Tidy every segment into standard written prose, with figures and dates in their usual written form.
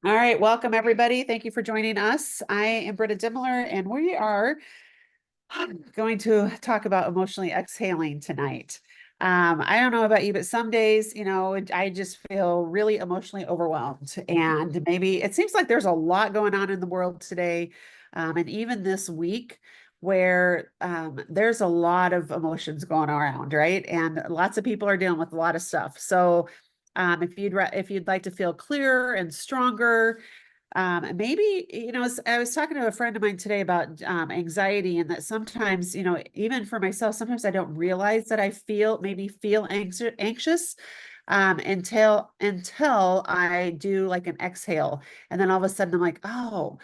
All right, welcome everybody. Thank you for joining us. I am Britta Dimmler, and we are going to talk about emotionally exhaling tonight. I don't know about you, but some days, I just feel really emotionally overwhelmed. And maybe it seems like there's a lot going on in the world today, and even this week, where there's a lot of emotions going around, right? And lots of people are dealing with a lot of stuff. So, if you'd like to feel clearer and stronger, maybe, I was talking to a friend of mine today about anxiety, and that sometimes, even for myself, sometimes I don't realize that I feel anxious until I do like an exhale. And then all of a sudden I'm like, oh,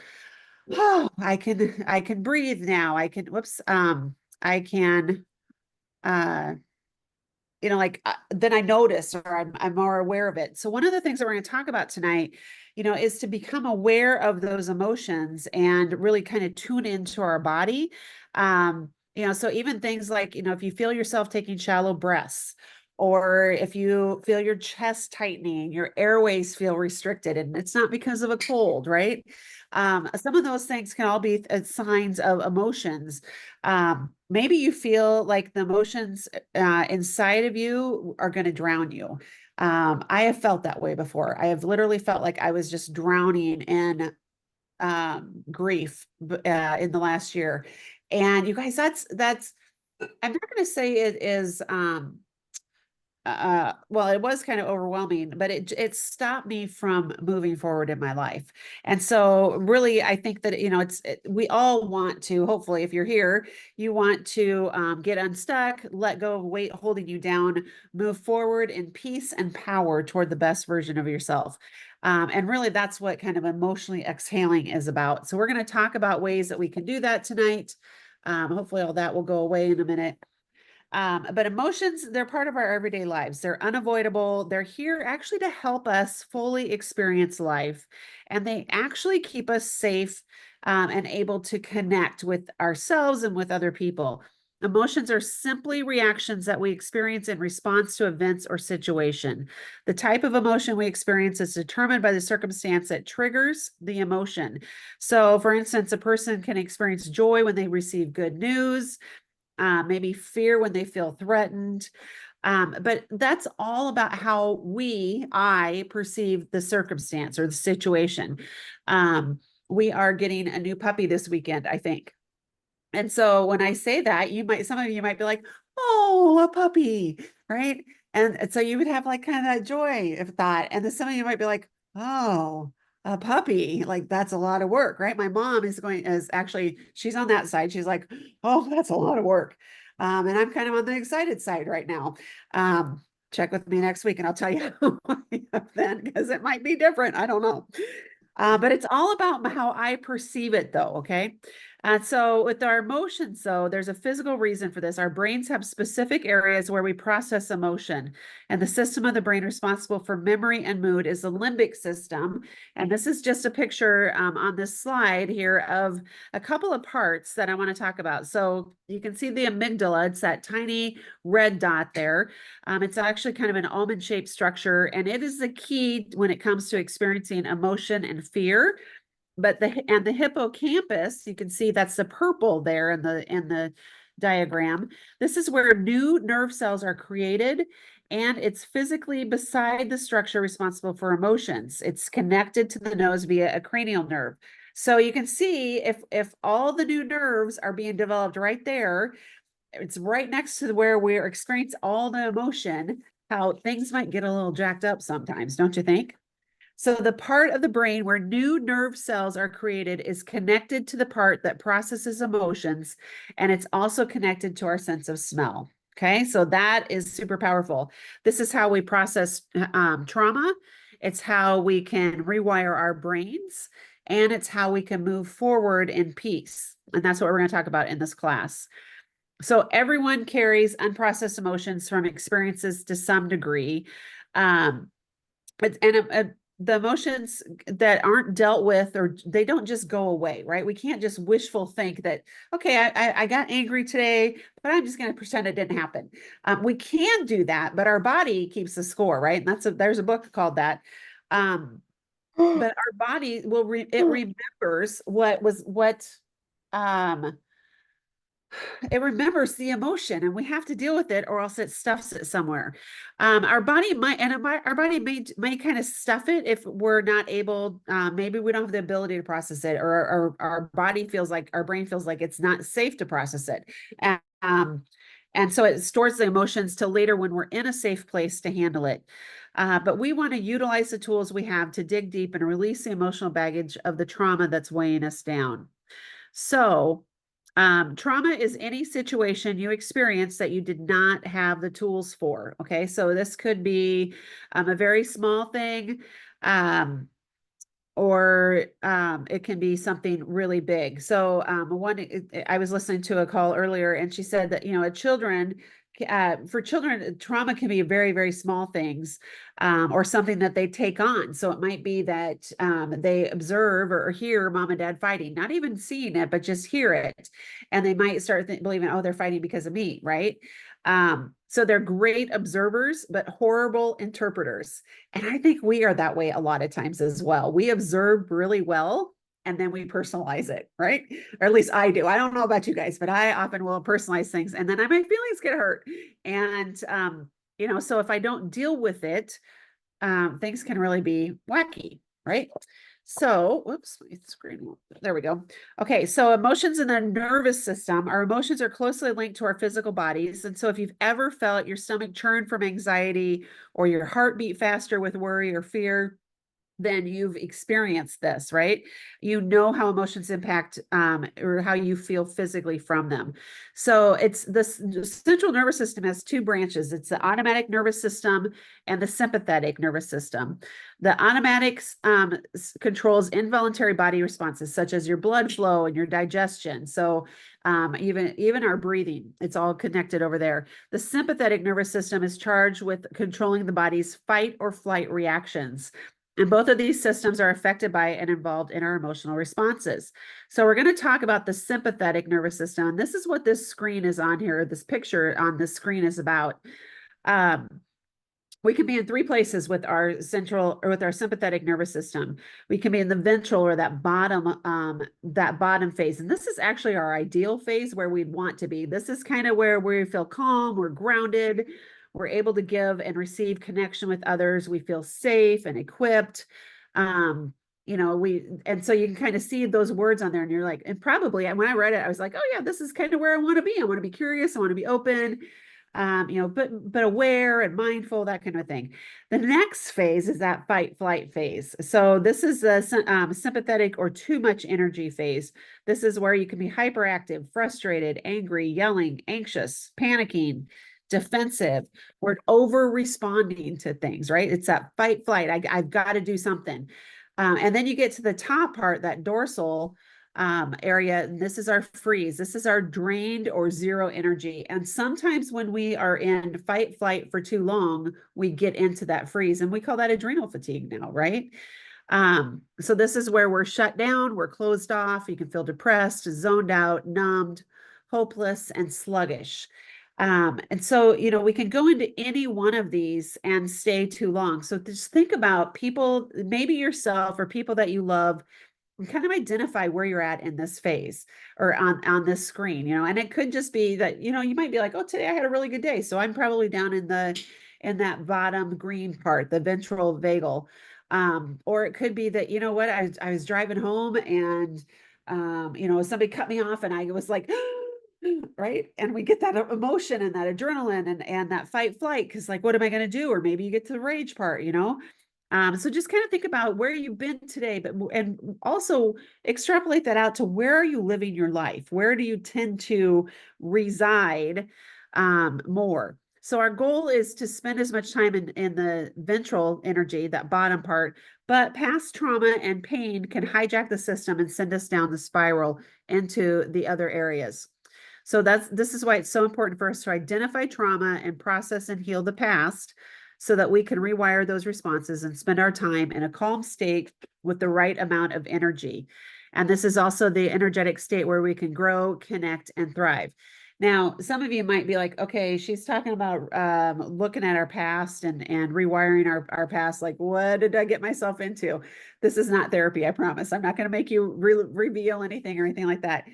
I can breathe now. I can, uh, then I notice, or I'm more aware of it. So one of the things that we're going to talk about tonight, is to become aware of those emotions and really kind of tune into our body. So even things like, if you feel yourself taking shallow breaths, or if you feel your chest tightening, your airways feel restricted, and it's not because of a cold, right? Some of those things can all be signs of emotions. Maybe you feel like the emotions inside of you are going to drown you. I have felt that way before. I have literally felt like I was just drowning in grief in the last year. And you guys, I'm not going to say it is well, it was kind of overwhelming, but it stopped me from moving forward in my life. And so really I think that we all want to, hopefully, if you're here, you want to get unstuck, let go of weight holding you down, move forward in peace and power toward the best version of yourself. And really that's what kind of emotionally exhaling is about. So we're going to talk about ways that we can do that tonight. Hopefully all that will go away in a minute. But emotions, they're part of our everyday lives. They're unavoidable. They're here actually to help us fully experience life. And they actually keep us safe, and able to connect with ourselves and with other people. Emotions are simply reactions that we experience in response to events or situation. The type of emotion we experience is determined by the circumstance that triggers the emotion. So, for instance, a person can experience joy when they receive good news, maybe fear when they feel threatened. But that's all about how I perceive the circumstance or the situation. We are getting a new puppy this weekend, I think. And so when I say that, some of you might be like, oh, a puppy, right? And so you would have like kind of that joy of thought. And then some of you might be like, oh, a puppy, like that's a lot of work, right? My mom is actually, she's on that side. She's like, oh, that's a lot of work. And I'm kind of on the excited side right now. Check with me next week and I'll tell you then, because it might be different. I don't know. But it's all about how I perceive it, though. Okay. So with our emotions, though, there's a physical reason for this. Our brains have specific areas where we process emotion, and the system of the brain responsible for memory and mood is the limbic system. And this is just a picture on this slide here of a couple of parts that I want to talk about. So you can see the amygdala. It's that tiny red dot there. It's actually kind of an almond-shaped structure, and it is the key when it comes to experiencing emotion and fear. But the hippocampus, you can see that's the purple there in the diagram. This is where new nerve cells are created, and it's physically beside the structure responsible for emotions. It's connected to the nose via a cranial nerve. So you can see if all the new nerves are being developed right there, it's right next to where we're experiencing all the emotion, how things might get a little jacked up sometimes, don't you think? So the part of the brain where new nerve cells are created is connected to the part that processes emotions, and it's also connected to our sense of smell. Okay, so that is super powerful. This is how we process trauma. It's how we can rewire our brains, and it's how we can move forward in peace. And that's what we're going to talk about in this class. So everyone carries unprocessed emotions from experiences to some degree. Um, the emotions that aren't dealt with, or they don't just go away, right? We can't just wishful think that, okay, I got angry today, but I'm just going to pretend it didn't happen. We can do that, but our body keeps the score, right? And there's a book called that. Um, but our body will it remembers um it remembers the emotion, and we have to deal with it or else it stuffs it somewhere. Our body might, and our body may kind of stuff it if we're not able, maybe we don't have the ability to process it, or our body feels like, our brain feels like it's not safe to process it. And so it stores the emotions till later when we're in a safe place to handle it. But we want to utilize the tools we have to dig deep and release the emotional baggage of the trauma that's weighing us down. So, trauma is any situation you experience that you did not have the tools for. Okay, so this could be a very small thing, um, or it can be something really big. So I was listening to a call earlier, and she said that, for children, trauma can be very, very small things, or something that they take on. So it might be that they observe or hear mom and dad fighting, not even seeing it, but just hear it. And they might start believing, oh, they're fighting because of me, right? So they're great observers, but horrible interpreters. And I think we are that way a lot of times as well. We observe really well and then we personalize it, right? Or at least I do. I don't know about you guys, but I often will personalize things and then my feelings get hurt. And, so if I don't deal with it, things can really be wacky, right? So, whoops, my screen, there we go. Okay, so emotions in the nervous system, our emotions are closely linked to our physical bodies. And so if you've ever felt your stomach churn from anxiety or your heart beat faster with worry or fear, then you've experienced this, right? You know how emotions impact, or how you feel physically from them. So it's this, the central nervous system has two branches. It's the automatic nervous system and the sympathetic nervous system. The automatic controls involuntary body responses such as your blood flow and your digestion. So even our breathing, it's all connected over there. The sympathetic nervous system is charged with controlling the body's fight or flight reactions. And both of these systems are affected by and involved in our emotional responses. So we're going to talk about the sympathetic nervous system. And this is what this screen is on here. This picture on this screen is about. We can be in three places with our central or with our sympathetic nervous system. We can be in the ventral, or that bottom phase. And this is actually our ideal phase where we'd want to be. This is kind of where we feel calm, we're grounded, we're able to give and receive connection with others. We feel safe and equipped. And so you can kind of see those words on there and you're like, and probably when I read it, I was like, oh yeah, this is kind of where I want to be. I want to be curious. I want to be open, but aware and mindful, that kind of thing. The next phase is that fight flight phase. So this is the sympathetic or too much energy phase. This is where you can be hyperactive, frustrated, angry, yelling, anxious, panicking, defensive. We're over responding to things, right? It's that fight flight. I've got to do something. And then you get to the top part, that dorsal area, and this is our freeze. This is our drained or zero energy. And sometimes when we are in fight flight for too long, we get into that freeze, and we call that adrenal fatigue now, right? So this is where we're shut down, we're closed off. You can feel depressed, zoned out, numbed, hopeless, and sluggish. And so, we can go into any one of these and stay too long. So just think about people, maybe yourself or people that you love, and kind of identify where you're at in this phase or on this screen, and it could just be that, you might be like, oh, today I had a really good day. So I'm probably down in that bottom green part, the ventral vagal. Or it could be that, what, I was driving home and, somebody cut me off and I was like, right. And we get that emotion and that adrenaline and that fight flight. Cause like, what am I going to do? Or maybe you get to the rage part, so just kind of think about where you've been today, and also extrapolate that out to where are you living your life? Where do you tend to reside more? So our goal is to spend as much time in the ventral energy, that bottom part, but past trauma and pain can hijack the system and send us down the spiral into the other areas. So this is why it's so important for us to identify trauma and process and heal the past, so that we can rewire those responses and spend our time in a calm state with the right amount of energy. And this is also the energetic state where we can grow, connect, and thrive. Now, some of you might be like, okay, she's talking about looking at our past and rewiring our past. Like, what did I get myself into? This is not therapy, I promise. I'm not going to make you reveal anything or anything like that.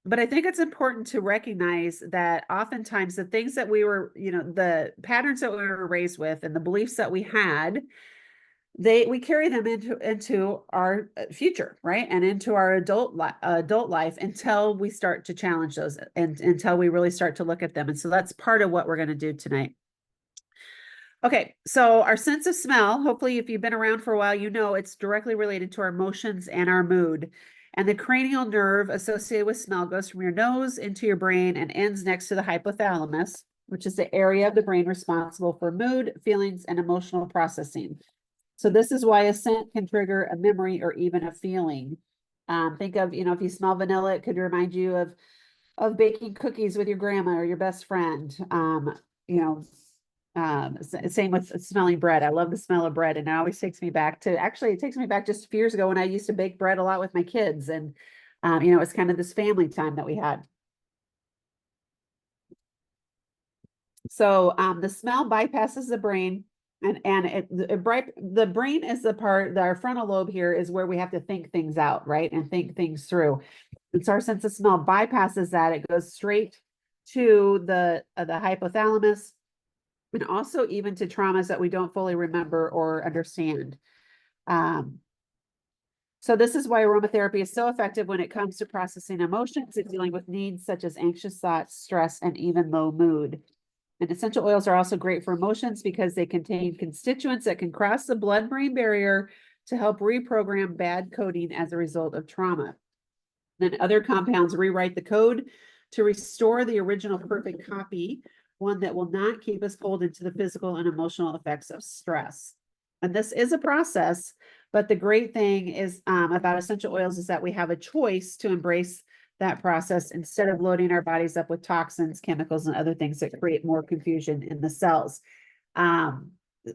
But I think it's important to recognize that oftentimes the things that we were, the patterns that we were raised with and the beliefs that we had, we carry them into our future, right, and into our adult life until we start to challenge those and until we really start to look at them. And so that's part of what we're going to do tonight. Okay, so our sense of smell, hopefully if you've been around for a while, it's directly related to our emotions and our mood. And the cranial nerve associated with smell goes from your nose into your brain and ends next to the hypothalamus, which is the area of the brain responsible for mood, feelings, and emotional processing. So this is why a scent can trigger a memory or even a feeling. Think of, if you smell vanilla, it could remind you of baking cookies with your grandma or your best friend. Same with smelling bread. I love the smell of bread, and it always takes me back to, actually, it takes me back just a few years ago when I used to bake bread a lot with my kids, and it's kind of this family time that we had. So the smell bypasses the brain, and the brain is the part that our frontal lobe here is where we have to think things out, right, and think things through. And so our sense of smell bypasses that; it goes straight to the hypothalamus, and also even to traumas that we don't fully remember or understand. So this is why aromatherapy is so effective when it comes to processing emotions and dealing with needs such as anxious thoughts, stress, and even low mood. And essential oils are also great for emotions because they contain constituents that can cross the blood-brain barrier to help reprogram bad coding as a result of trauma. Then other compounds rewrite the code to restore the original perfect copy, one that will not keep us pulled into the physical and emotional effects of stress. And this is a process, but the great thing is about essential oils is that we have a choice to embrace that process instead of loading our bodies up with toxins, chemicals, and other things that create more confusion in the cells,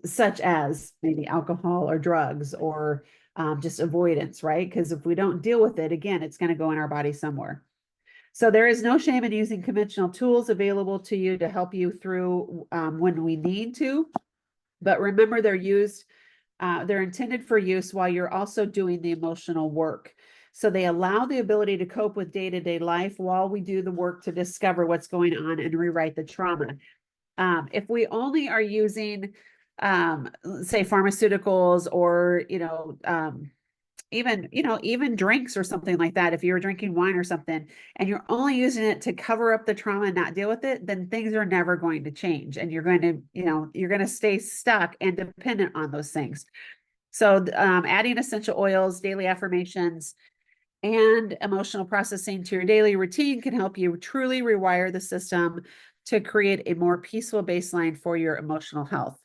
such as maybe alcohol or drugs or just avoidance, right? Because if we don't deal with it, again, it's going to go in our body somewhere. So there is no shame in using conventional tools available to you to help you through when we need to. But remember, they're intended for use while you're also doing the emotional work. So they allow the ability to cope with day-to-day life while we do the work to discover what's going on and rewrite the trauma. If we only are using, say, pharmaceuticals or, even drinks or something like that, if you're drinking wine or something and you're only using it to cover up the trauma and not deal with it, then things are never going to change, and you're going to stay stuck and dependent on those things. So adding essential oils, daily affirmations, and emotional processing to your daily routine can help you truly rewire the system to create a more peaceful baseline for your emotional health.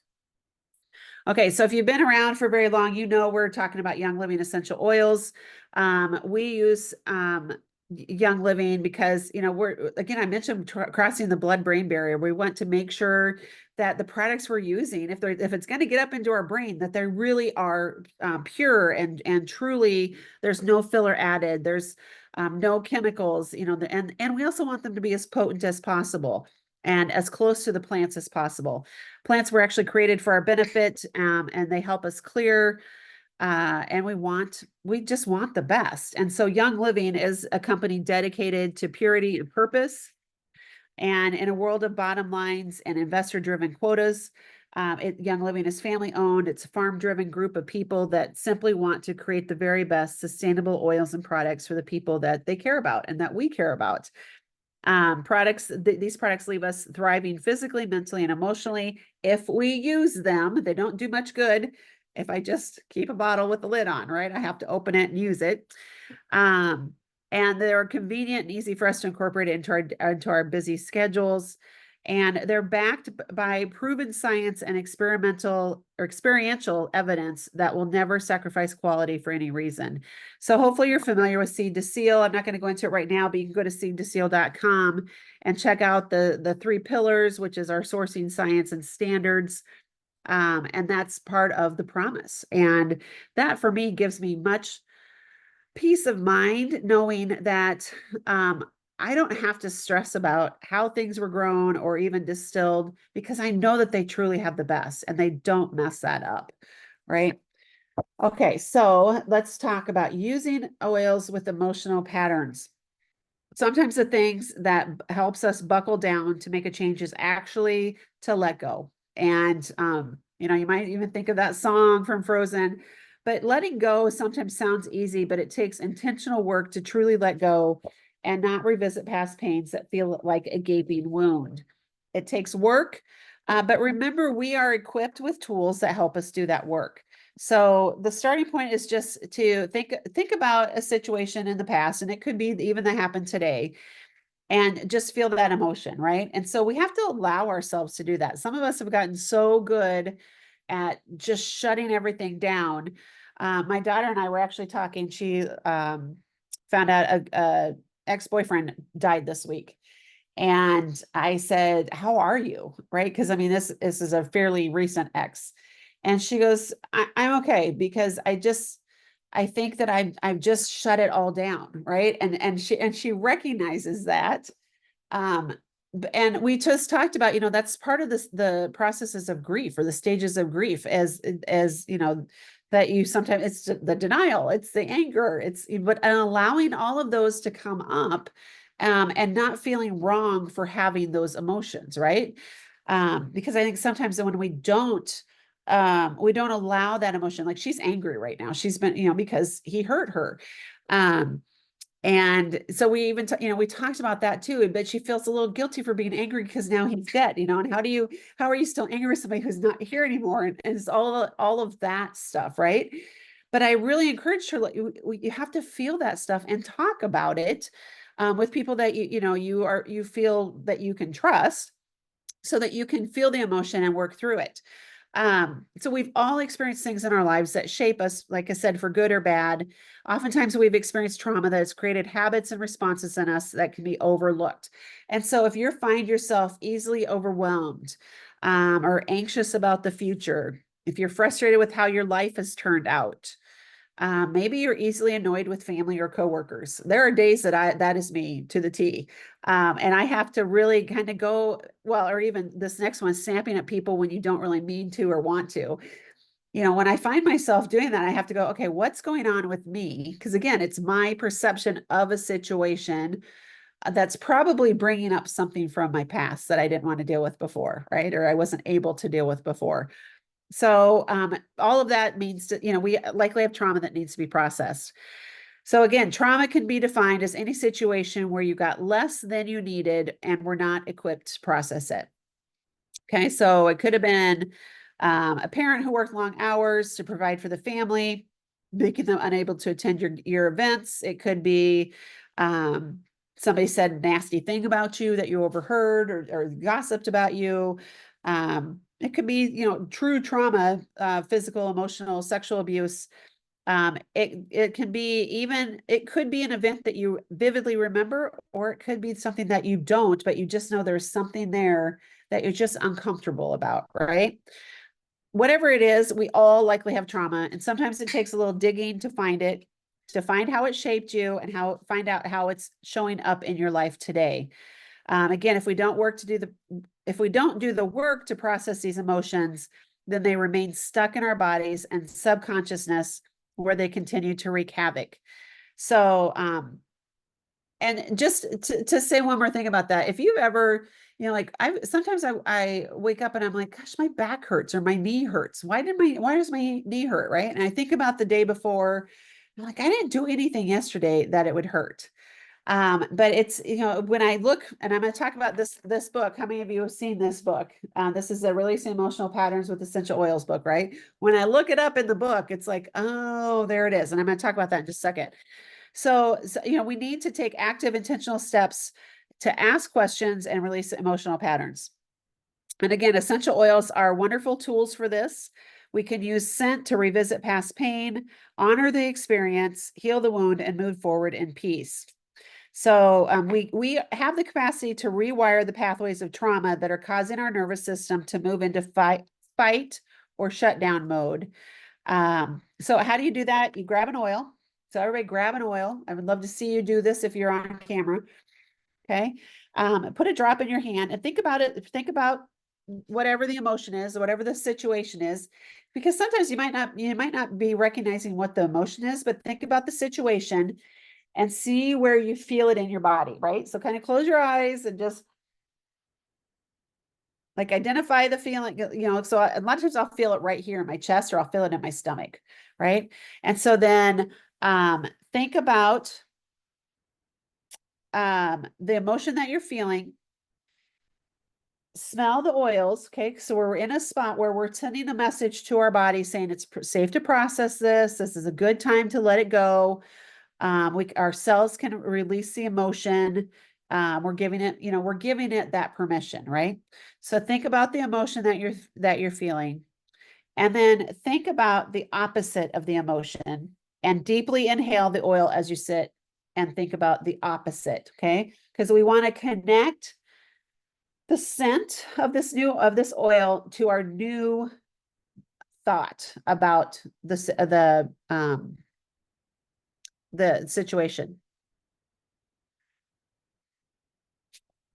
Okay, so if you've been around for very long, we're talking about Young Living essential oils. We use Young Living because, I mentioned crossing the blood-brain barrier. We want to make sure that the products we're using, if it's going to get up into our brain, that they really are pure and truly, there's no filler added. There's no chemicals, and we also want them to be as potent as possible and as close to the plants as possible. Plants were actually created for our benefit, and they help us clear, and we just want the best. And so Young Living is a company dedicated to purity and purpose. And in a world of bottom lines and investor-driven quotas, Young Living is family-owned. It's a farm-driven group of people that simply want to create the very best sustainable oils and products for the people that they care about and that we care about. These products leave us thriving physically, mentally, and emotionally if we use them. They don't do much good if I just keep a bottle with the lid on, right? I have to open it and use it. And they're convenient and easy for us to incorporate into our busy schedules. And they're backed by proven science and experiential evidence that will never sacrifice quality for any reason. So hopefully you're familiar with Seed to Seal. I'm not going to go into it right now, but you can go to seedtoseal.com and check out the 3 pillars, which is our sourcing, science, and standards. And that's part of the promise. And that for me gives me much peace of mind knowing that I don't have to stress about how things were grown or even distilled because I know that they truly have the best and they don't mess that up, right? Okay, so let's talk about using oils with emotional patterns. Sometimes the things that helps us buckle down to make a change is actually to let go. And you might even think of that song from Frozen, but letting go sometimes sounds easy, but it takes intentional work to truly let go and not revisit past pains that feel like a gaping wound. It takes work, but remember, we are equipped with tools that help us do that work. So the starting point is just to think about a situation in the past, and it could be even that happened today, and just feel that emotion, right? And so we have to allow ourselves to do that. Some of us have gotten so good at just shutting everything down. My daughter and I were actually talking. She found out a ex-boyfriend died this week. And I said, "How are you?" Right? Because I mean, this is a fairly recent ex. And she goes, I'm okay because I think that I've just shut it all down, right? And she recognizes that. Um, and we just talked about, that's part of the processes of grief or the stages of grief as that you sometimes it's the denial, it's the anger, but and allowing all of those to come up, and not feeling wrong for having those emotions, right? Because I think sometimes when we don't allow that emotion, like she's angry right now. She's been, because he hurt her. Um, and so we even, we talked about that too, but she feels a little guilty for being angry because now he's dead, and how are you still angry with somebody who's not here anymore? And it's all of that stuff, right? But I really encouraged her, like, you have to feel that stuff and talk about it, with people that you feel that you can trust so that you can feel the emotion and work through it. So we've all experienced things in our lives that shape us, like I said, for good or bad. Oftentimes we've experienced trauma that has created habits and responses in us that can be overlooked. And so if you find yourself easily overwhelmed, or anxious about the future, if you're frustrated with how your life has turned out, maybe you're easily annoyed with family or coworkers. There are days that is me to the T. And I have to really kind of go, well, or even this next one, snapping at people when you don't really mean to or want to. When I find myself doing that, I have to go, okay, what's going on with me? Because again, it's my perception of a situation that's probably bringing up something from my past that I didn't want to deal with before, right? Or I wasn't able to deal with before. So all of that means that, we likely have trauma that needs to be processed. So again, trauma can be defined as any situation where you got less than you needed and were not equipped to process it. Okay, so it could have been a parent who worked long hours to provide for the family, making them unable to attend your events. It could be somebody said a nasty thing about you that you overheard or gossiped about you. It could be, true trauma, physical, emotional, sexual abuse. It can be it could be an event that you vividly remember, or it could be something that you don't, but you just know there's something there that you're just uncomfortable about, right? Whatever it is, we all likely have trauma, and sometimes it takes a little digging to find it, to find how it shaped you and find out how it's showing up in your life today. Again, if we don't do the work to process these emotions, then they remain stuck in our bodies and subconsciousness where they continue to wreak havoc. So, and just to say one more thing about that, if you've ever, like sometimes I wake up and I'm like, gosh, my back hurts or my knee hurts. Why does my knee hurt? Right. And I think about the day before, I'm like, I didn't do anything yesterday that it would hurt. But it's, when I look, and I'm going to talk about this book. How many of you have seen this book? This is the Releasing Emotional Patterns with Essential Oils book, right? When I look it up in the book, it's like, oh, there it is. And I'm going to talk about that in just a second. So, we need to take active, intentional steps to ask questions and release emotional patterns. And again, essential oils are wonderful tools for this. We can use scent to revisit past pain, honor the experience, heal the wound, and move forward in peace. So we have the capacity to rewire the pathways of trauma that are causing our nervous system to move into fight or shut down mode. So how do you do that? You grab an oil. So everybody grab an oil. I would love to see you do this if you're on camera. Okay. Put a drop in your hand and think about it. Think about whatever the emotion is, whatever the situation is, because sometimes you might not be recognizing what the emotion is, but think about the situation and see where you feel it in your body, right? So kind of close your eyes and just like identify the feeling, so a lot of times I'll feel it right here in my chest, or I'll feel it in my stomach, right? And so then think about the emotion that you're feeling. Smell the oils. Okay. So we're in a spot where we're sending a message to our body saying it's safe to process this. This is a good time to let it go. Our cells can release the emotion. We're giving it, we're giving it that permission, right? So think about the emotion that you're feeling, and then think about the opposite of the emotion, and deeply inhale the oil as you sit and think about the opposite. Okay. Because we want to connect the scent of this oil to our new thought about the situation.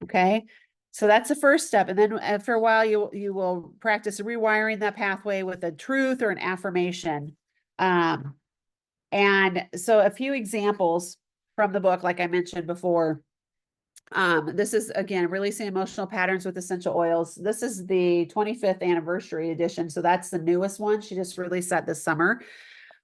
Okay. So that's the first step. And then after a while, you will practice rewiring that pathway with a truth or an affirmation. And so a few examples from the book, like I mentioned before. This is, again, releasing emotional patterns with essential oils. This is the 25th anniversary edition. So that's the newest one. She just released that this summer.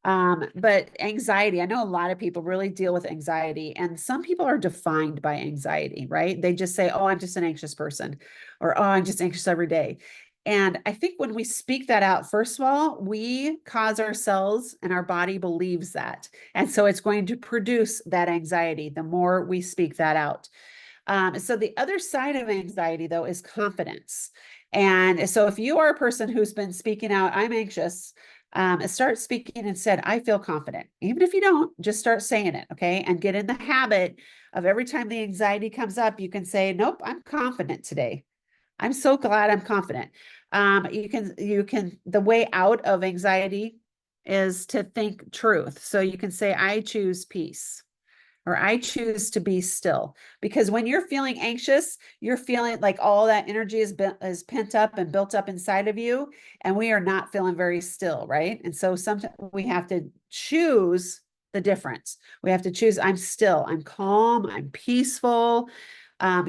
But anxiety, I know a lot of people really deal with anxiety, and some people are defined by anxiety, right? They just say, oh, I'm just an anxious person, or oh, I'm just anxious every day. And I think when we speak that out, first of all, we cause ourselves, and our body believes that. And so it's going to produce that anxiety the more we speak that out. So the other side of anxiety, though, is confidence. And so if you are a person who's been speaking out, I'm anxious, start speaking and said, I feel confident. Even if you don't, just start saying it, okay? And get in the habit of every time the anxiety comes up, you can say, nope, I'm confident today. I'm so glad I'm confident. The way out of anxiety is to think truth. So you can say, I choose peace, or I choose to be still. Because when you're feeling anxious, you're feeling like all that energy is pent up and built up inside of you, and we are not feeling very still, right? And so sometimes we have to choose the difference. We have to choose, I'm still, I'm calm, I'm peaceful.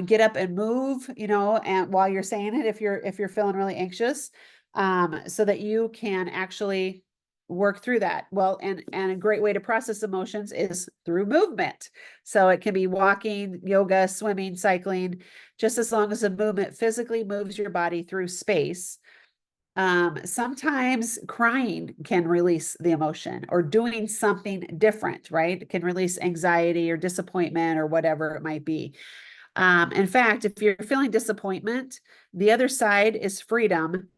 Get up and move, and while you're saying it, if you're feeling really anxious, so that you can actually work through that. Well, and a great way to process emotions is through movement. So it can be walking, yoga, swimming, cycling, just as long as the movement physically moves your body through space. Sometimes crying can release the emotion, or doing something different, right? It can release anxiety or disappointment or whatever it might be. In fact, if you're feeling disappointment, the other side is freedom.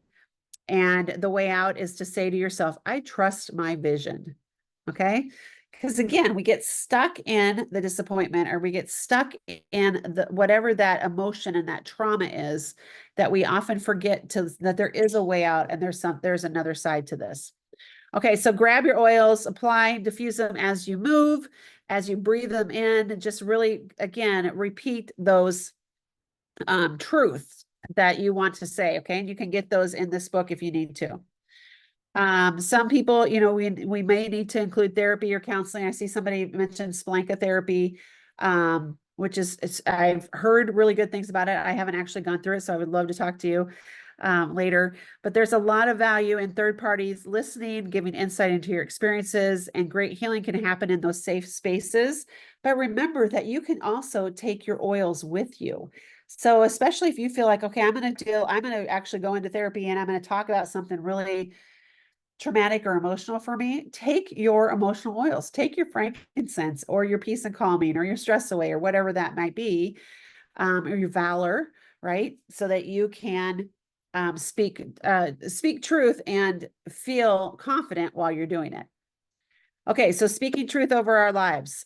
And the way out is to say to yourself, I trust my vision. Okay. Because again, we get stuck in the disappointment, or we get stuck in whatever that emotion and that trauma is, that we often forget that there is a way out, and there's another side to this. Okay, so grab your oils, apply, diffuse them as you move, as you breathe them in, and just really, again, repeat those truths that you want to say. Okay, and you can get those in this book if you need to. Some people, we may need to include therapy or counseling. I see somebody mentioned Splanka therapy, which I've heard really good things about it. I haven't actually gone through it, so I would love to talk to you later. But there's a lot of value in third parties listening, giving insight into your experiences, and great healing can happen in those safe spaces. But remember that you can also take your oils with you. So especially if you feel like, okay, I'm going to actually go into therapy, and I'm going to talk about something really traumatic or emotional for me, take your emotional oils, take your frankincense, or your peace and calming, or your stress away, or whatever that might be, or your valor, right? So that you can speak truth and feel confident while you're doing it. Okay, so speaking truth over our lives.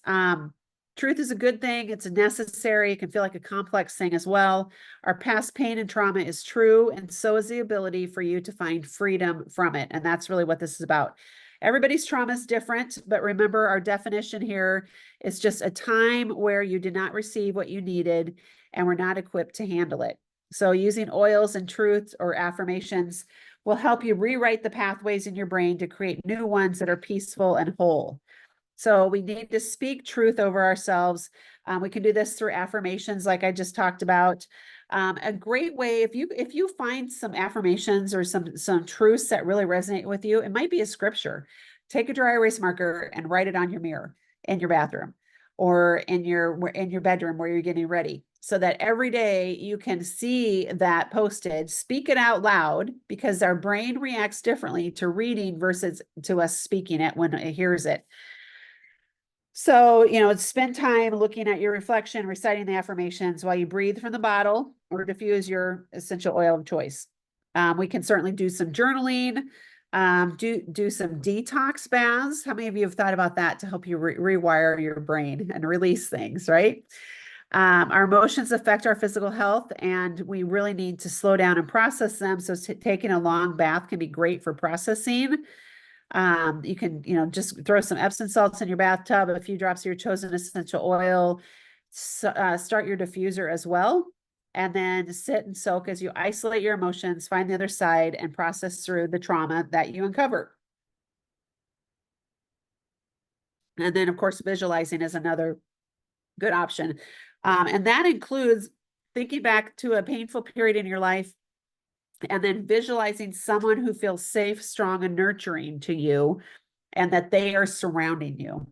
Truth is a good thing. It's necessary. It can feel like a complex thing as well. Our past pain and trauma is true, and so is the ability for you to find freedom from it. And that's really what this is about. Everybody's trauma is different, but remember our definition here is just a time where you did not receive what you needed and were not equipped to handle it. So using oils and truths or affirmations will help you rewrite the pathways in your brain to create new ones that are peaceful and whole. So we need to speak truth over ourselves. We can do this through affirmations, like I just talked about. A great way, if you find some affirmations or some truths that really resonate with you, it might be a scripture. Take a dry erase marker and write it on your mirror in your bathroom or in your bedroom where you're getting ready, so that every day you can see that posted, speak it out loud, because our brain reacts differently to reading versus to us speaking it when it hears it. So, spend time looking at your reflection, reciting the affirmations while you breathe from the bottle or diffuse your essential oil of choice. We can certainly do some journaling, do some detox baths. How many of you have thought about that to help you rewire your brain and release things, right? Our emotions affect our physical health, and we really need to slow down and process them. So taking a long bath can be great for processing. You can, just throw some Epsom salts in your bathtub, a few drops of your chosen essential oil, start your diffuser as well, and then sit and soak as you isolate your emotions, find the other side, and process through the trauma that you uncover. And then, of course, visualizing is another good option. And that includes thinking back to a painful period in your life and then visualizing someone who feels safe, strong, and nurturing to you, and that they are surrounding you,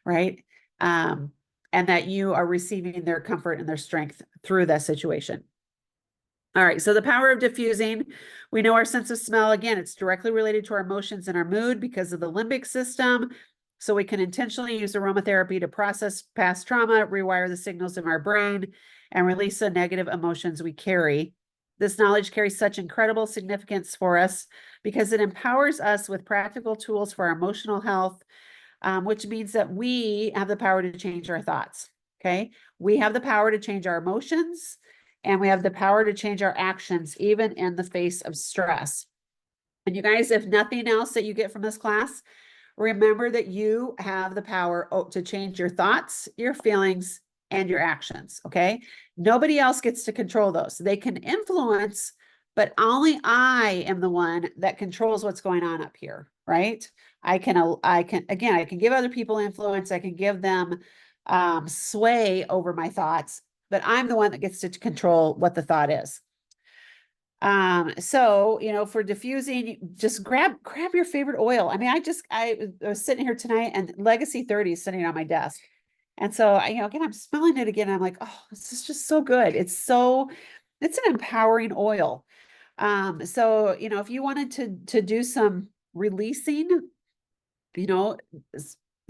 right? And that you are receiving their comfort and their strength through that situation. All right, so the power of diffusing. We know our sense of smell, again, it's directly related to our emotions and our mood because of the limbic system. So we can intentionally use aromatherapy to process past trauma, rewire the signals in our brain, and release the negative emotions we carry. This knowledge carries such incredible significance for us because it empowers us with practical tools for our emotional health, which means that we have the power to change our thoughts, okay? We have the power to change our emotions, and we have the power to change our actions, even in the face of stress. And you guys, if nothing else that you get from this class, remember that you have the power to change your thoughts, your feelings, and your actions, okay? Nobody else gets to control those. They can influence, but only I am the one that controls what's going on up here, right? I can give other people influence. I can give them sway over my thoughts, but I'm the one that gets to control what the thought is. So, for diffusing, just grab your favorite oil. I mean, I was sitting here tonight and Legacy 30 is sitting on my desk. And so again, I'm smelling it again. I'm like, oh, this is just so good. It's an empowering oil. So, if you wanted to do some releasing,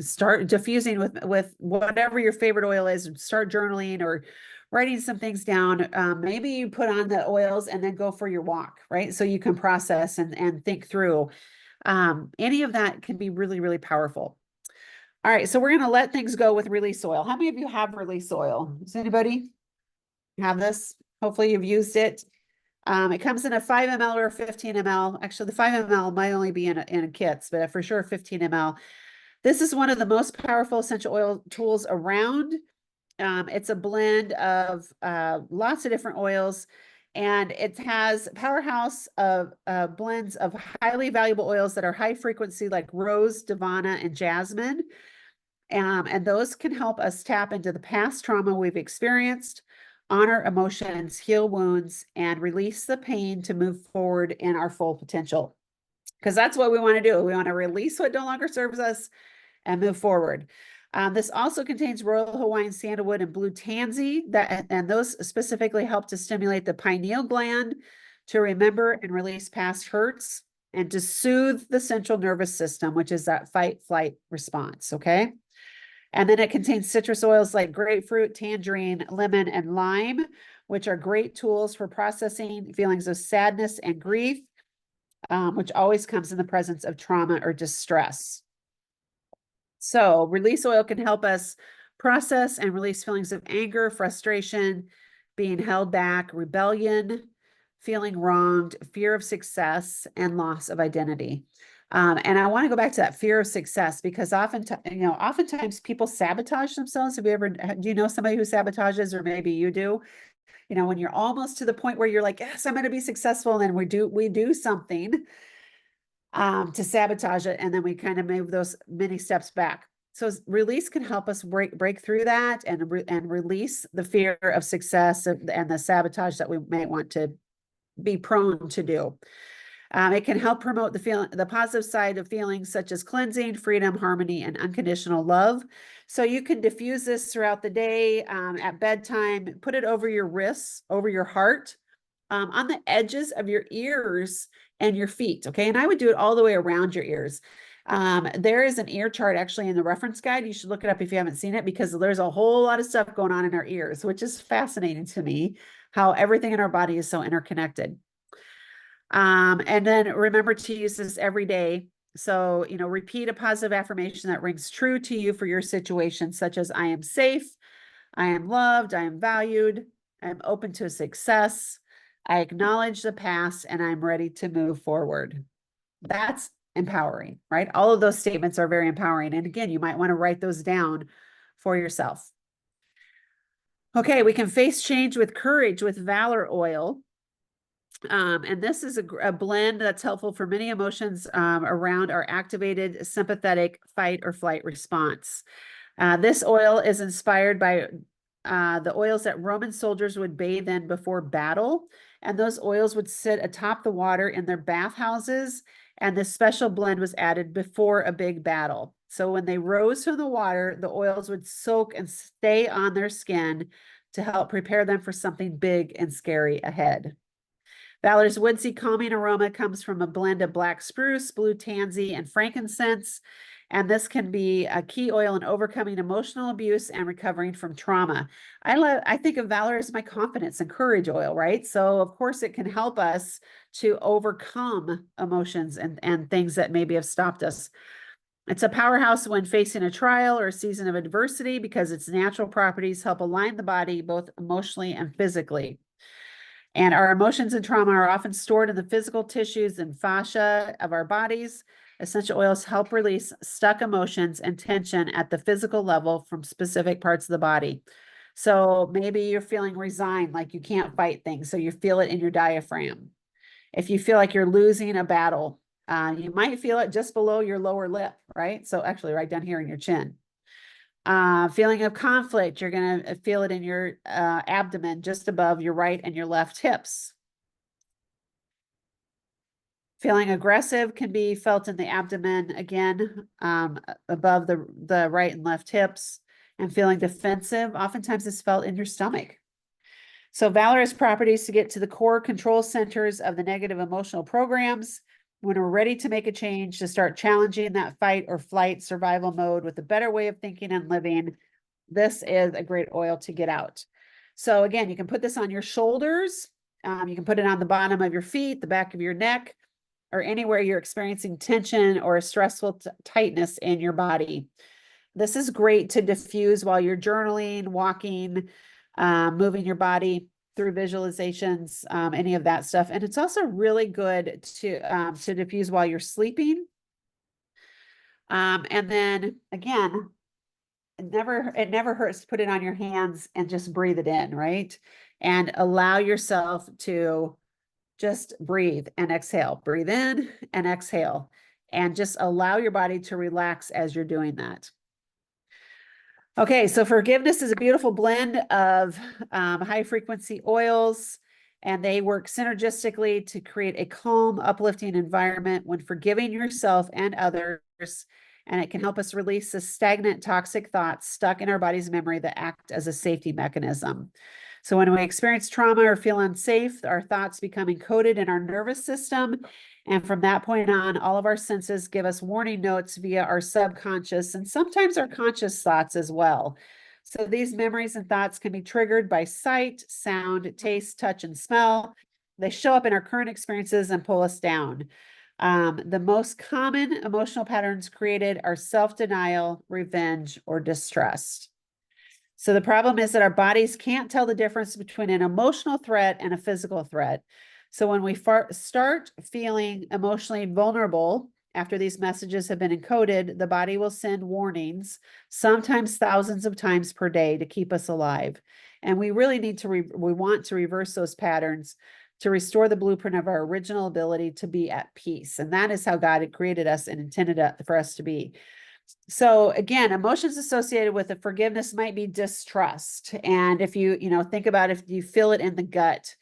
start diffusing with whatever your favorite oil is, start journaling or writing some things down. Maybe you put on the oils and then go for your walk, right? So you can process and think through. Any of that can be really, really powerful. All right, so we're going to let things go with release oil. How many of you have release oil? Does anybody have this? Hopefully you've used it. It comes in a 5 ml or 15 ml. Actually, the 5 ml might only be in kits, but for sure 15 ml. This is one of the most powerful essential oil tools around. It's a blend of lots of different oils, and it has powerhouse of blends of highly valuable oils that are high frequency, like rose, divana, and jasmine. And those can help us tap into the past trauma we've experienced, honor emotions, heal wounds, and release the pain to move forward in our full potential. Because that's what we want to do. We want to release what no longer serves us and move forward. This also contains Royal Hawaiian Sandalwood and Blue Tansy, and those specifically help to stimulate the pineal gland to remember and release past hurts and to soothe the central nervous system, which is that fight, flight response, okay? And then it contains citrus oils like grapefruit, tangerine, lemon, and lime, which are great tools for processing feelings of sadness and grief, which always comes in the presence of trauma or distress. So release oil can help us process and release feelings of anger, frustration, being held back, rebellion, feeling wronged, fear of success, and loss of identity. And I want to go back to that fear of success, because oftentimes people sabotage themselves. Do you know somebody who sabotages, or maybe you do? When you're almost to the point where you're like, yes, I'm going to be successful. And then we do something to sabotage it. And then we kind of move those many steps back. So release can help us break through that and release the fear of success and the sabotage that we may want to be prone to do. It can help promote the positive side of feelings such as cleansing, freedom, harmony, and unconditional love. So you can diffuse this throughout the day, at bedtime, put it over your wrists, over your heart, on the edges of your ears and your feet. Okay. And I would do it all the way around your ears. There is an ear chart actually in the reference guide. You should look it up if you haven't seen it, because there's a whole lot of stuff going on in our ears, which is fascinating to me, how everything in our body is so interconnected. And then remember to use this every day. So, repeat a positive affirmation that rings true to you for your situation, such as I am safe, I am loved, I am valued, I am open to success, I acknowledge the past, and I'm ready to move forward. That's empowering, right? All of those statements are very empowering. And again, you might want to write those down for yourself. Okay, we can face change with courage with Valor Oil. And this is a blend that's helpful for many emotions around our activated sympathetic fight or flight response. This oil is inspired by the oils that Roman soldiers would bathe in before battle. And those oils would sit atop the water in their bathhouses. And this special blend was added before a big battle. So when they rose from the water, the oils would soak and stay on their skin to help prepare them for something big and scary ahead. Valor's woodsy calming aroma comes from a blend of black spruce, blue tansy, and frankincense. And this can be a key oil in overcoming emotional abuse and recovering from trauma. I think of Valor as my confidence and courage oil, right? So of course it can help us to overcome emotions and things that maybe have stopped us. It's a powerhouse when facing a trial or a season of adversity, because its natural properties help align the body both emotionally and physically. And our emotions and trauma are often stored in the physical tissues and fascia of our bodies. Essential oils help release stuck emotions and tension at the physical level from specific parts of the body. So maybe you're feeling resigned, like you can't fight things, so you feel it in your diaphragm. If you feel like you're losing a battle, you might feel it just below your lower lip, right? So actually right down here in your chin. Feeling of conflict, you're going to feel it in your abdomen, just above your right and your left hips. Feeling aggressive can be felt in the abdomen, again, above the right and left hips. And feeling defensive oftentimes is felt in your stomach. So Valor has properties to get to the core control centers of the negative emotional programs. When we're ready to make a change, to start challenging that fight or flight survival mode with a better way of thinking and living, this is a great oil to get out. So again, you can put this on your shoulders. You can put it on the bottom of your feet, the back of your neck, or anywhere you're experiencing tension or a stressful tightness in your body. This is great to diffuse while you're journaling, walking, moving your body through visualizations, any of that stuff. And it's also really good to diffuse while you're sleeping. And then again, it never hurts to put it on your hands and just breathe it in, right? And allow yourself to just breathe and exhale, breathe in and exhale, and just allow your body to relax as you're doing that. Okay, so forgiveness is a beautiful blend of high frequency oils, and they work synergistically to create a calm, uplifting environment when forgiving yourself and others. And it can help us release the stagnant, toxic thoughts stuck in our body's memory that act as a safety mechanism. So when we experience trauma or feel unsafe, our thoughts become encoded in our nervous system. And from that point on, all of our senses give us warning notes via our subconscious and sometimes our conscious thoughts as well. So these memories and thoughts can be triggered by sight, sound, taste, touch, and smell. They show up in our current experiences and pull us down. The most common emotional patterns created are self-denial, revenge, or distrust. So the problem is that our bodies can't tell the difference between an emotional threat and a physical threat. So when we start feeling emotionally vulnerable After these messages have been encoded, the body will send warnings, sometimes thousands of times per day, to keep us alive. And we really need to, we want to reverse those patterns to restore the blueprint of our original ability to be at peace. And that is how God had created us and intended for us to be. So again, emotions associated with the forgiveness might be distrust. And if you, think about if you feel it in the gut,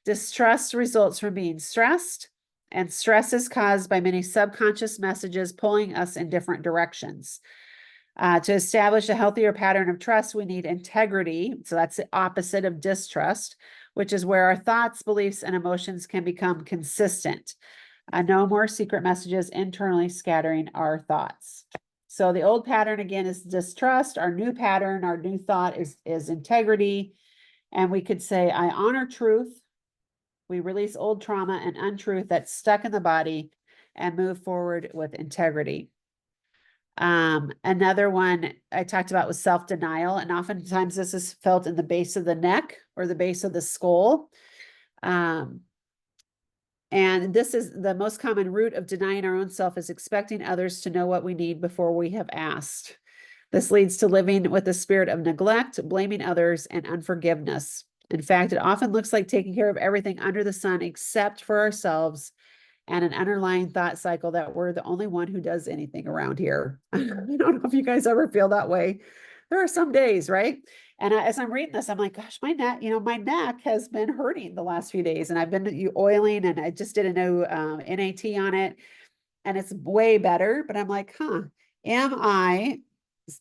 distrust results from being stressed, and stress is caused by many subconscious messages pulling us in different directions. To establish a healthier pattern of trust, we need integrity. So that's the opposite of distrust, which is where our thoughts, beliefs, and emotions can become consistent. No more secret messages internally scattering our thoughts. So the old pattern, again, is distrust. Our new pattern, our new thought is integrity. And we could say, I honor truth. We release old trauma and untruth that's stuck in the body and move forward with integrity. Another one I talked about was self-denial. And oftentimes this is felt in the base of the neck or the base of the skull. And this is the most common root of denying our own self, is expecting others to know what we need before we have asked. This leads to living with a spirit of neglect, blaming others, and unforgiveness. In fact, it often looks like taking care of everything under the sun except for ourselves, and an underlying thought cycle that we're the only one who does anything around here. I don't know if you guys ever feel that way. There are some days, right? And as I'm reading this, I'm like, gosh, my neck has been hurting the last few days, and I've been oiling, and I just did a new NAT on it, and it's way better. But I'm like, am I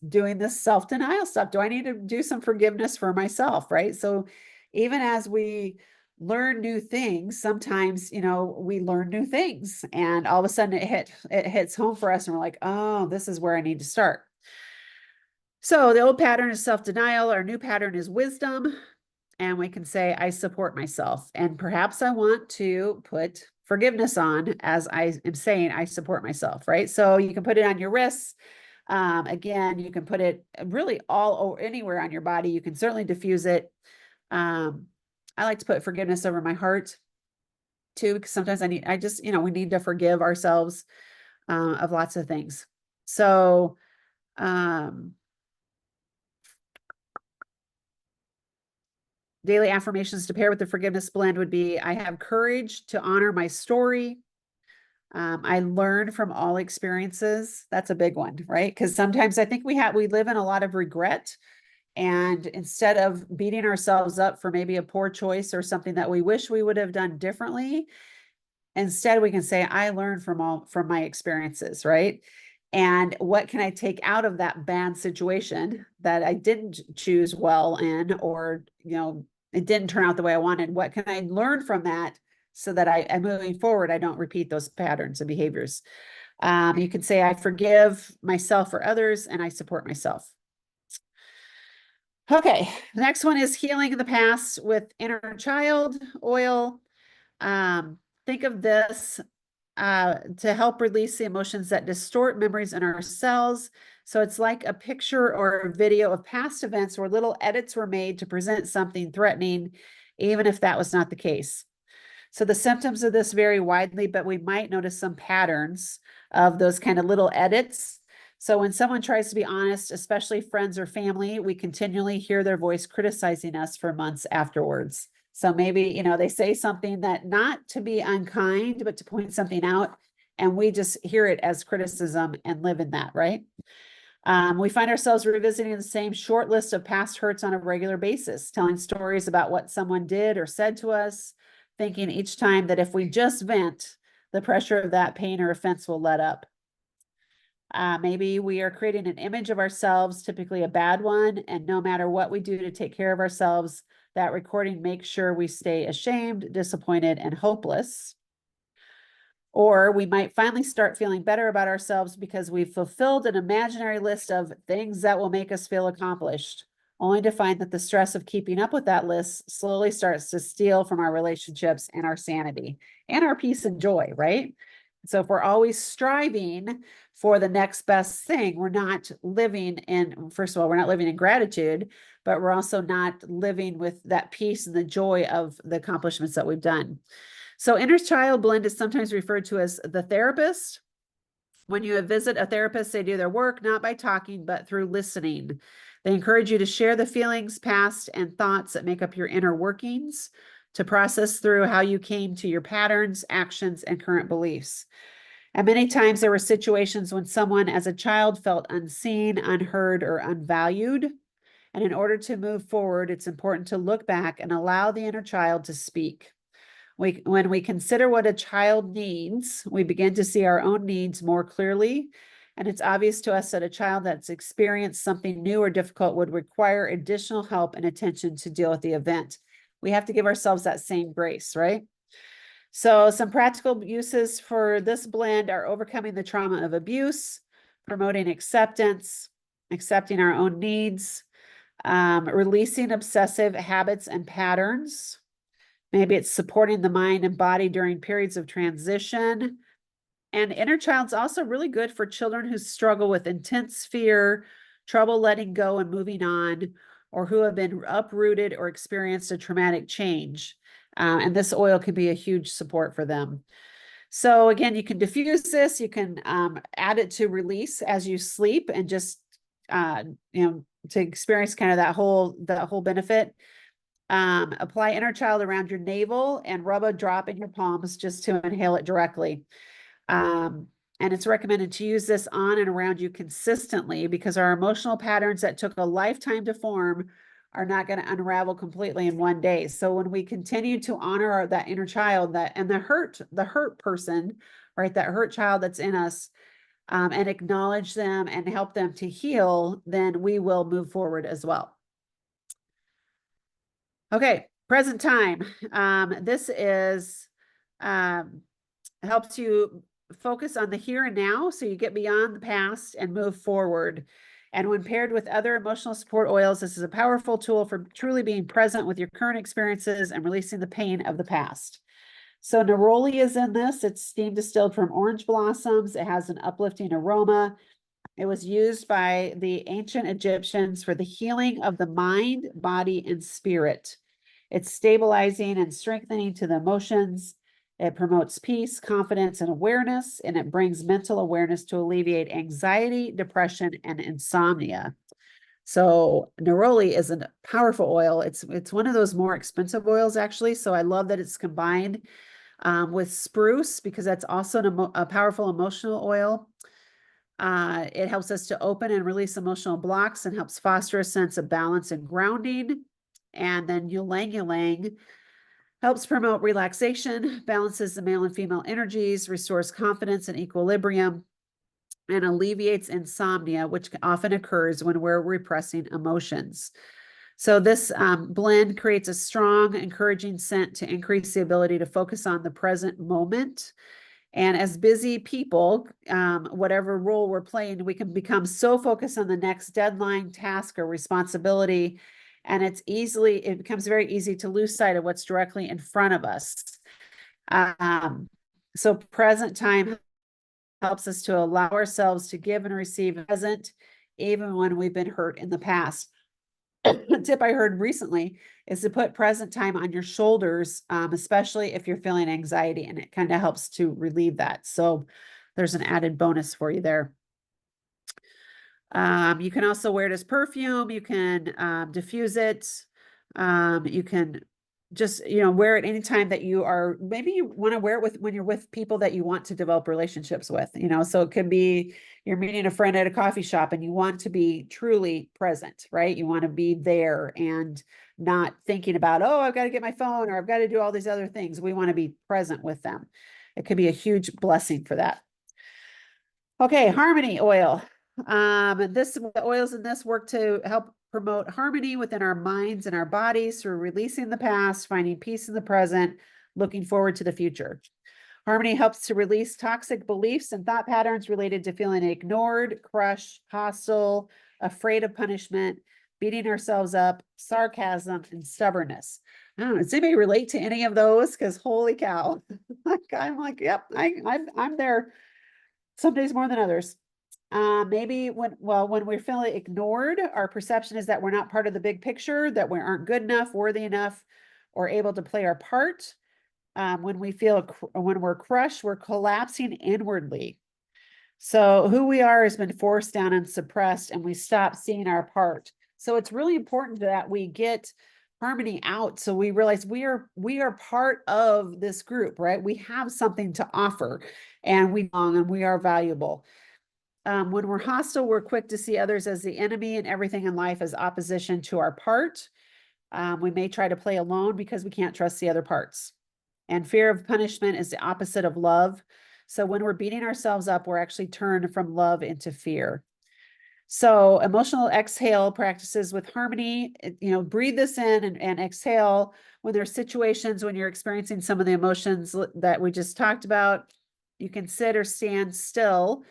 doing this self-denial stuff? Do I need to do some forgiveness for myself, right? So even as we learn new things, sometimes, we learn new things, and all of a sudden it hits home for us, and we're like, oh, this is where I need to start. So the old pattern is self-denial. Our new pattern is wisdom. And we can say, I support myself. And perhaps I want to put forgiveness on as I am saying, I support myself, right? So you can put it on your wrists. Again, you can put it really all over, anywhere on your body. You can certainly diffuse it. I like to put forgiveness over my heart too, because sometimes we need to forgive ourselves of lots of things. So, daily affirmations to pair with the forgiveness blend would be, I have courage to honor my story. I learn from all experiences. That's a big one, right? Because sometimes I think we live in a lot of regret. And instead of beating ourselves up for maybe a poor choice or something that we wish we would have done differently, instead we can say, I learned from my experiences, right? And what can I take out of that bad situation that I didn't choose well in, or, it didn't turn out the way I wanted? What can I learn from that so that I'm moving forward, I don't repeat those patterns and behaviors? You can say, I forgive myself or others, and I support myself. Okay, the next one is healing the past with inner child oil. Think of this to help release the emotions that distort memories in our cells. So it's like a picture or a video of past events where little edits were made to present something threatening, even if that was not the case. So the symptoms of this vary widely, but we might notice some patterns of those kind of little edits. So when someone tries to be honest, especially friends or family, we continually hear their voice criticizing us for months afterwards. So maybe, they say something that, not to be unkind, but to point something out, and we just hear it as criticism and live in that, right? We find ourselves revisiting the same short list of past hurts on a regular basis, telling stories about what someone did or said to us, thinking each time that if we just vent, the pressure of that pain or offense will let up. Maybe we are creating an image of ourselves, typically a bad one, and no matter what we do to take care of ourselves, that recording makes sure we stay ashamed, disappointed, and hopeless. Or we might finally start feeling better about ourselves because we've fulfilled an imaginary list of things that will make us feel accomplished, only to find that the stress of keeping up with that list slowly starts to steal from our relationships and our sanity and our peace and joy, right? So if we're always striving for the next best thing, we're not living in, first of all, we're not living in gratitude, but we're also not living with that peace and the joy of the accomplishments that we've done. So inner child blend is sometimes referred to as the therapist. When you visit a therapist, they do their work not by talking, but through listening. They encourage you to share the feelings, past, and thoughts that make up your inner workings, to process through how you came to your patterns, actions, and current beliefs. And many times there were situations when someone as a child felt unseen, unheard, or unvalued. And in order to move forward, it's important to look back and allow the inner child to speak. When we consider what a child needs, we begin to see our own needs more clearly. And it's obvious to us that a child that's experienced something new or difficult would require additional help and attention to deal with the event. We have to give ourselves that same grace, right? So some practical uses for this blend are overcoming the trauma of abuse, promoting acceptance, accepting our own needs, releasing obsessive habits and patterns. Maybe it's supporting the mind and body during periods of transition. And inner child's also really good for children who struggle with intense fear, trouble letting go and moving on, or who have been uprooted or experienced a traumatic change. And this oil can be a huge support for them. So again, you can diffuse this, you can add it to release as you sleep, and just to experience kind of that whole benefit. Apply inner child around your navel and rub a drop in your palms just to inhale it directly. And it's recommended to use this on and around you consistently, because our emotional patterns that took a lifetime to form are not going to unravel completely in one day. So when we continue to honor that inner child, and the hurt person, right, that hurt child that's in us, and acknowledge them and help them to heal, then we will move forward as well. Okay, present time. This is helps you focus on the here and now, so you get beyond the past and move forward. And when paired with other emotional support oils, this is a powerful tool for truly being present with your current experiences and releasing the pain of the past. So neroli is in this. It's steam distilled from orange blossoms. It has an uplifting aroma. It was used by the ancient Egyptians for the healing of the mind, body, and spirit. It's stabilizing and strengthening to the emotions. It promotes peace, confidence, and awareness, and it brings mental awareness to alleviate anxiety, depression, and insomnia. So neroli is a powerful oil. It's one of those more expensive oils, actually. So I love that it's combined with spruce, because that's also a powerful emotional oil. It helps us to open and release emotional blocks and helps foster a sense of balance and grounding. And then ylang ylang helps promote relaxation, balances the male and female energies, restores confidence and equilibrium, and alleviates insomnia, which often occurs when we're repressing emotions. So this blend creates a strong, encouraging scent to increase the ability to focus on the present moment. And as busy people, whatever role we're playing, we can become so focused on the next deadline, task, or responsibility. And it becomes very easy to lose sight of what's directly in front of us. So present time helps us to allow ourselves to give and receive present, even when we've been hurt in the past. A tip I heard recently is to put present time on your shoulders, especially if you're feeling anxiety, and it kind of helps to relieve that. So there's an added bonus for you there. You can also wear it as perfume. You can diffuse it. You can just, wear it anytime that maybe you want to wear it when you're with people that you want to develop relationships with, so it could be you're meeting a friend at a coffee shop and you want to be truly present, right? You want to be there and not thinking about, oh, I've got to get my phone or I've got to do all these other things. We want to be present with them. It could be a huge blessing for that. Okay, harmony oil. The oils in this work to help promote harmony within our minds and our bodies through releasing the past, finding peace in the present, looking forward to the future. Harmony helps to release toxic beliefs and thought patterns related to feeling ignored, crushed, hostile, afraid of punishment, beating ourselves up, sarcasm, and stubbornness. I don't know, does anybody relate to any of those? Because holy cow, I'm like, yep, I'm there. Some days more than others. Maybe when we're feeling ignored, our perception is that we're not part of the big picture, that we aren't good enough, worthy enough, or able to play our part. When we're crushed, we're collapsing inwardly. So who we are has been forced down and suppressed, and we stop seeing our part. So it's really important that we get harmony out. So we realize we are part of this group, right? We have something to offer, and we belong, and we are valuable. When we're hostile, we're quick to see others as the enemy and everything in life as opposition to our part. We may try to play alone because we can't trust the other parts. And fear of punishment is the opposite of love. So when we're beating ourselves up, we're actually turned from love into fear. So emotional exhale practices with harmony, breathe this in and exhale when there's situations when you're experiencing some of the emotions that we just talked about. You can sit or stand still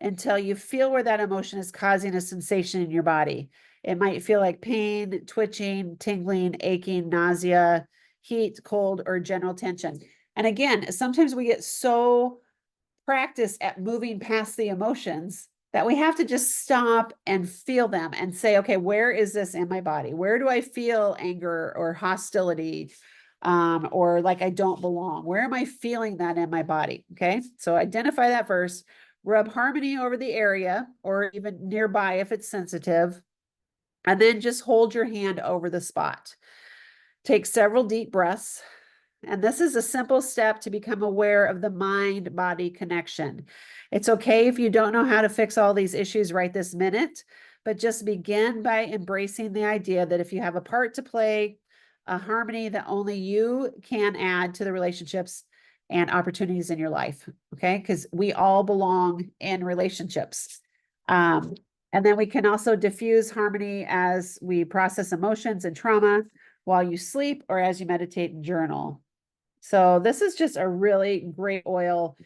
until you feel where that emotion is causing a sensation in your body. It might feel like pain, twitching, tingling, aching, nausea, heat, cold, or general tension. And again, sometimes we get so practiced at moving past the emotions that we have to just stop and feel them and say, okay, where is this in my body? Where do I feel anger or hostility? Or like I don't belong? Where am I feeling that in my body? Okay, so identify that first. Rub harmony over the area or even nearby if it's sensitive, and then just hold your hand over the spot. Take several deep breaths. And this is a simple step to become aware of the mind-body connection. It's okay if you don't know how to fix all these issues right this minute, but just begin by embracing the idea that if you have a part to play, a harmony that only you can add to the relationships and opportunities in your life, okay? Because we all belong in relationships. And then we can also diffuse harmony as we process emotions and trauma while you sleep or as you meditate and journal. So this is just a really great oil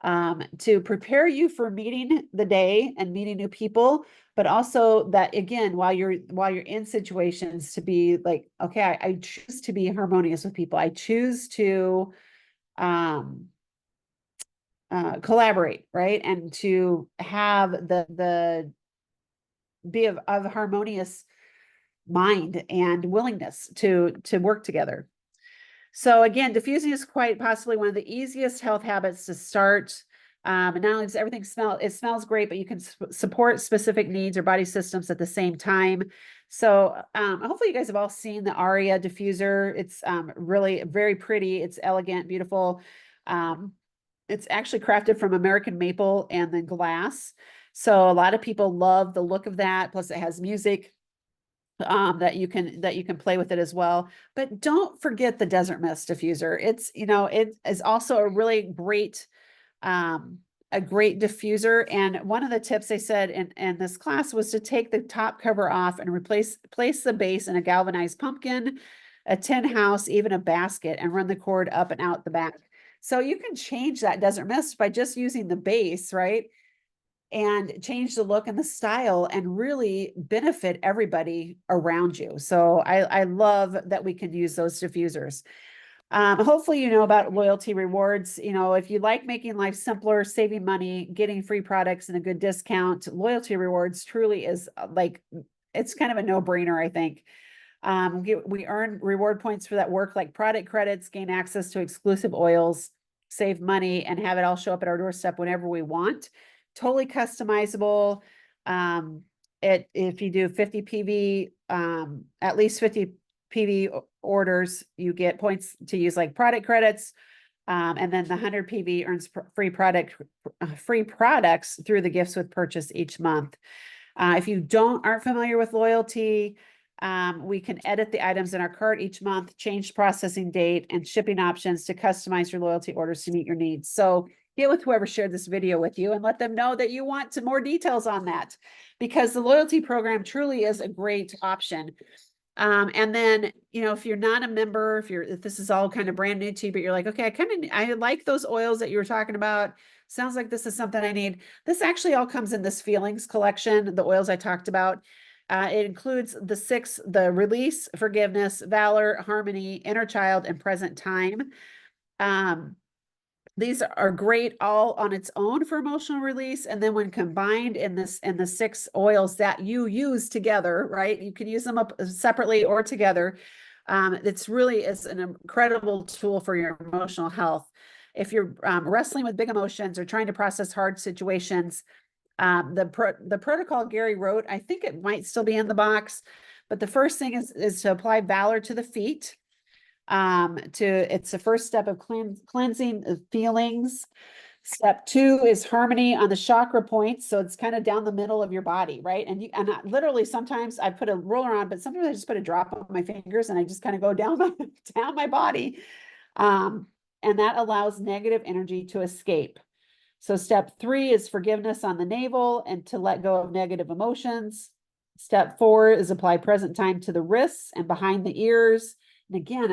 to prepare you for meeting the day and meeting new people, but also that again, while you're in situations to be like, okay, I choose to be harmonious with people. I choose to collaborate, right? And to have the be of harmonious mind and willingness to work together. So again, diffusing is quite possibly one of the easiest health habits to start. And not only does everything smells great, but you can support specific needs or body systems at the same time. So hopefully you guys have all seen the Aria diffuser. It's really very pretty. It's elegant, beautiful. It's actually crafted from American maple and then glass. So a lot of people love the look of that. Plus it has music that you can play with it as well. But don't forget the Desert Mist diffuser. It's, it is also a really great, a great diffuser. And one of the tips they said in this class was to take the top cover off and place the base in a galvanized pumpkin, a tin house, even a basket, and run the cord up and out the back. So you can change that Desert Mist by just using the base, right? And change the look and the style and really benefit everybody around you. So I love that we can use those diffusers. Hopefully, you know about loyalty rewards. If you like making life simpler, saving money, getting free products and a good discount, loyalty rewards truly is it's kind of a no-brainer, I think. We earn reward points for that work, like product credits, gain access to exclusive oils, save money, and have it all show up at our doorstep whenever we want. Totally customizable. If you do 50 PV, at least 50 PV orders, you get points to use like product credits. And then the 100 PV earns free products through the gifts with purchase each month. If you aren't familiar with loyalty, we can edit the items in our cart each month, change processing date and shipping options to customize your loyalty orders to meet your needs. So get with whoever shared this video with you and let them know that you want some more details on that, because the loyalty program truly is a great option. And then, if you're not a member, if this is all kind of brand new to you, but you're like, okay, I like those oils that you were talking about. Sounds like this is something I need. This actually all comes in this feelings collection, the oils I talked about. It includes the release, forgiveness, valor, harmony, inner child, and present time. These are great all on its own for emotional release. And then when combined in the 6 oils that you use together, right? You can use them up separately or together. It's really is an incredible tool for your emotional health. if you're wrestling with big emotions or trying to process hard situations, the protocol Gary wrote, I think it might still be in the box, but the first thing is to apply valor to the feet. It's the first step of cleansing of feelings. Step 2 is harmony on the chakra points. So it's kind of down the middle of your body, right? And literally sometimes I put a roller on, but sometimes I just put a drop on my fingers and I just kind of go down my body. And that allows negative energy to escape. So step 3 is forgiveness on the navel and to let go of negative emotions. Step 4 is apply present time to the wrists and behind the ears. And again,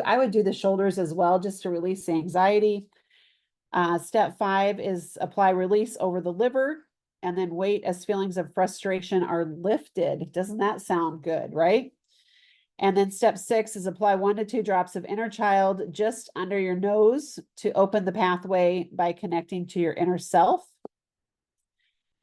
I would do the shoulders as well, just to release the anxiety. Step 5 is apply release over the liver and then wait as feelings of frustration are lifted. Doesn't that sound good, right? And then step 6 is apply 1 to 2 drops of inner child just under your nose to open the pathway by connecting to your inner self.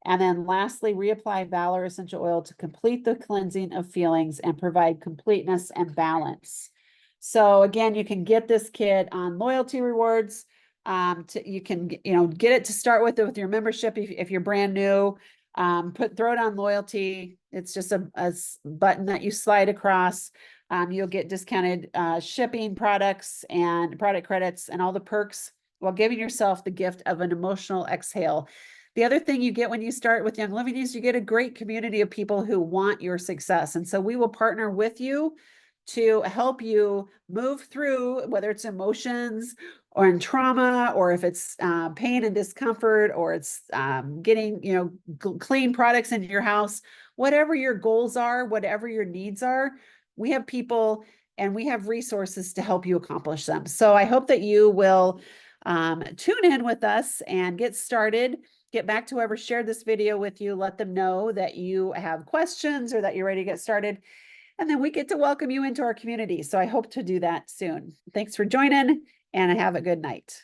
And then lastly, reapply Valor Essential Oil to complete the cleansing of feelings and provide completeness and balance. So again, you can get this kit on loyalty rewards. You can get it to start with your membership if you're brand new. Throw it on loyalty. It's just a button that you slide across. You'll get discounted shipping products and product credits and all the perks while giving yourself the gift of an emotional exhale. The other thing you get when you start with Young Living is you get a great community of people who want your success. And so we will partner with you to help you move through, whether it's emotions or in trauma, or if it's pain and discomfort, or it's getting clean products into your house. Whatever your goals are, whatever your needs are, we have people and we have resources to help you accomplish them. So I hope that you will tune in with us and get started. Get back to whoever shared this video with you. Let them know that you have questions or that you're ready to get started. And then we get to welcome you into our community. So I hope to do that soon. Thanks for joining and have a good night.